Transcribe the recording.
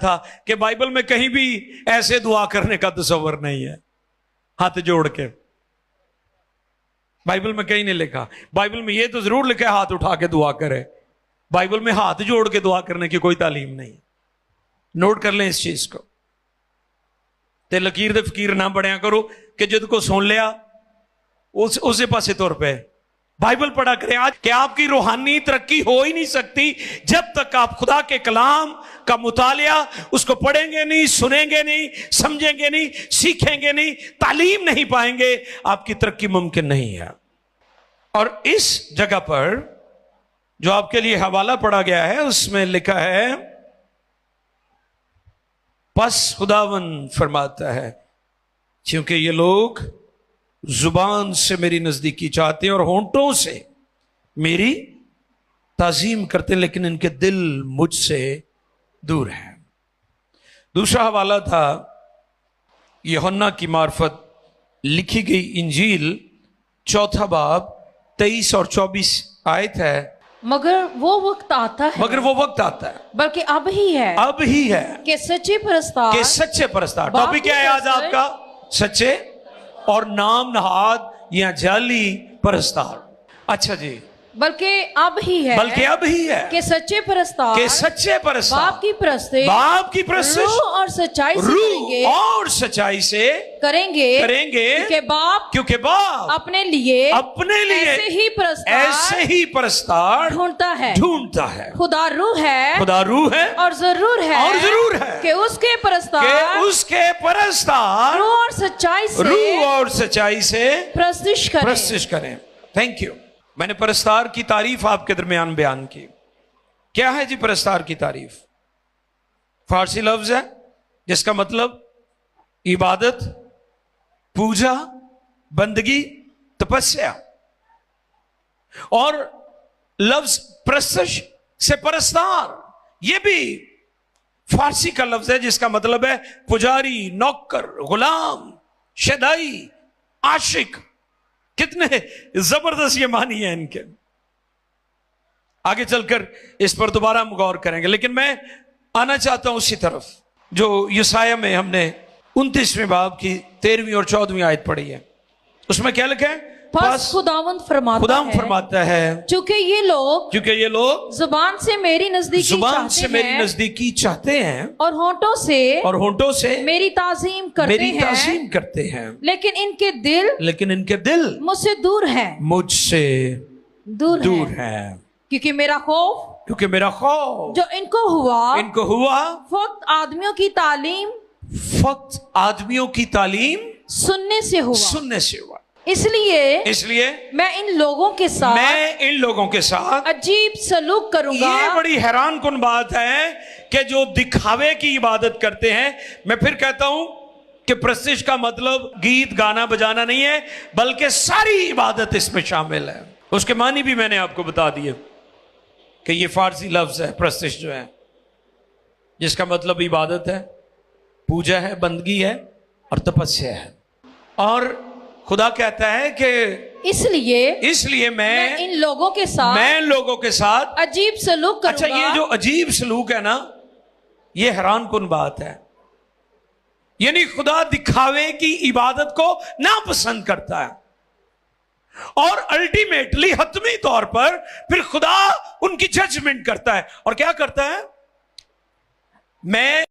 تھا کہ بائبل میں کہیں بھی ایسے دعا کرنے کا تصور نہیں ہے ہاتھ جوڑ کے. بائبل میں کہیں نہیں لکھا. بائبل میں یہ تو ضرور لکھا ہے ہاتھ اٹھا کے دعا کرے. بائبل میں ہاتھ جوڑ کے دعا کرنے کی کوئی تعلیم نہیں. نوٹ کر لیں اس چیز کو. تے لکیر دے فقیر نہ بڑھیا کرو کہ جد کو سن لیا اسے پاسے طور پہ. بائبل پڑھا کریں آج کہ آپ کی روحانی ترقی ہو ہی نہیں سکتی جب تک آپ خدا کے کلام کا مطالعہ اس کو پڑھیں گے نہیں, سنیں گے نہیں, سمجھیں گے نہیں, سیکھیں گے نہیں, تعلیم نہیں پائیں گے. آپ کی ترقی ممکن نہیں ہے. اور اس جگہ پر جو آپ کے لیے حوالہ پڑھا گیا ہے اس میں لکھا ہے پس خداوند فرماتا ہے کیونکہ یہ لوگ زبان سے میری نزدیکی چاہتے ہیں اور ہونٹوں سے میری تعظیم کرتے ہیں لیکن ان کے دل مجھ سے دور ہیں. دوسرا حوالہ تھا یوحنا کی معرفت لکھی گئی انجیل 4 باب 23 اور 24 آیت ہے. مگر وہ وقت آتا ہے بلکہ اب ہی ہے کہ سچے پرستار. ٹاپک کیا ہے آج آپ کا؟ سچے اور نام نہاد یا جعلی پرستار. اچھا جی, بلکہ اب ہی ہے کہ سچے پرستار باپ کی پرستش روح اور سچائی سے کریں گے کیونکہ باپ اپنے لیے ایسے ہی پرستار ڈھونڈتا ہے. خدا روح ہے اور ضرور ہے کہ اس کے پرستار روح اور سچائی سے پرستش کریں. Thank you. میں نے پرستار کی تعریف آپ کے درمیان بیان کی. کیا ہے جی پرستار کی تعریف؟ فارسی لفظ ہے جس کا مطلب عبادت, پوجا, بندگی, تپسیا. اور لفظ پرستش سے پرستار یہ بھی فارسی کا لفظ ہے جس کا مطلب ہے پجاری, نوکر, غلام, شدائی, عاشق. کتنے زبردست یہ معنی ہے ان کے. آگے چل کر اس پر دوبارہ ہم غور کریں گے, لیکن میں آنا چاہتا ہوں اسی طرف جو یسایہ میں ہم نے 29ویں باب کی 13ویں اور 14ویں آیت پڑھی ہے. اس میں کیا لکھا ہے؟ پس خداوند فرماتا ہے چونکہ یہ لوگ زبان سے میری نزدیکی چاہتے ہیں اور ہونٹوں سے میری تعظیم کرتے ہیں لیکن ان کے دل مجھ سے دور ہے کیونکہ میرا خوف جو ان کو ہوا فقط آدمیوں کی تعلیم سننے سے ہوا. اس لیے میں ان لوگوں کے ساتھ عجیب سلوک کروں گا. یہ بڑی حیران کن بات ہے کہ جو دکھاوے کی عبادت کرتے ہیں. میں پھر کہتا ہوں کہ پرستش کا مطلب گیت گانا بجانا نہیں ہے بلکہ ساری عبادت اس میں شامل ہے. اس کے معنی بھی میں نے آپ کو بتا دیے کہ یہ فارسی لفظ ہے پرستش جو ہے جس کا مطلب عبادت ہے, پوجا ہے, بندگی ہے اور تپسیا ہے. اور خدا کہتا ہے کہ اس لیے میں ان لوگوں کے ساتھ عجیب سلوک کروں گا. اچھا, یہ جو عجیب سلوک ہے نا یہ حیران کن بات ہے. یعنی خدا دکھاوے کی عبادت کو ناپسند کرتا ہے اور الٹیمیٹلی حتمی طور پر پھر خدا ان کی ججمنٹ کرتا ہے. اور کیا کرتا ہے؟ میں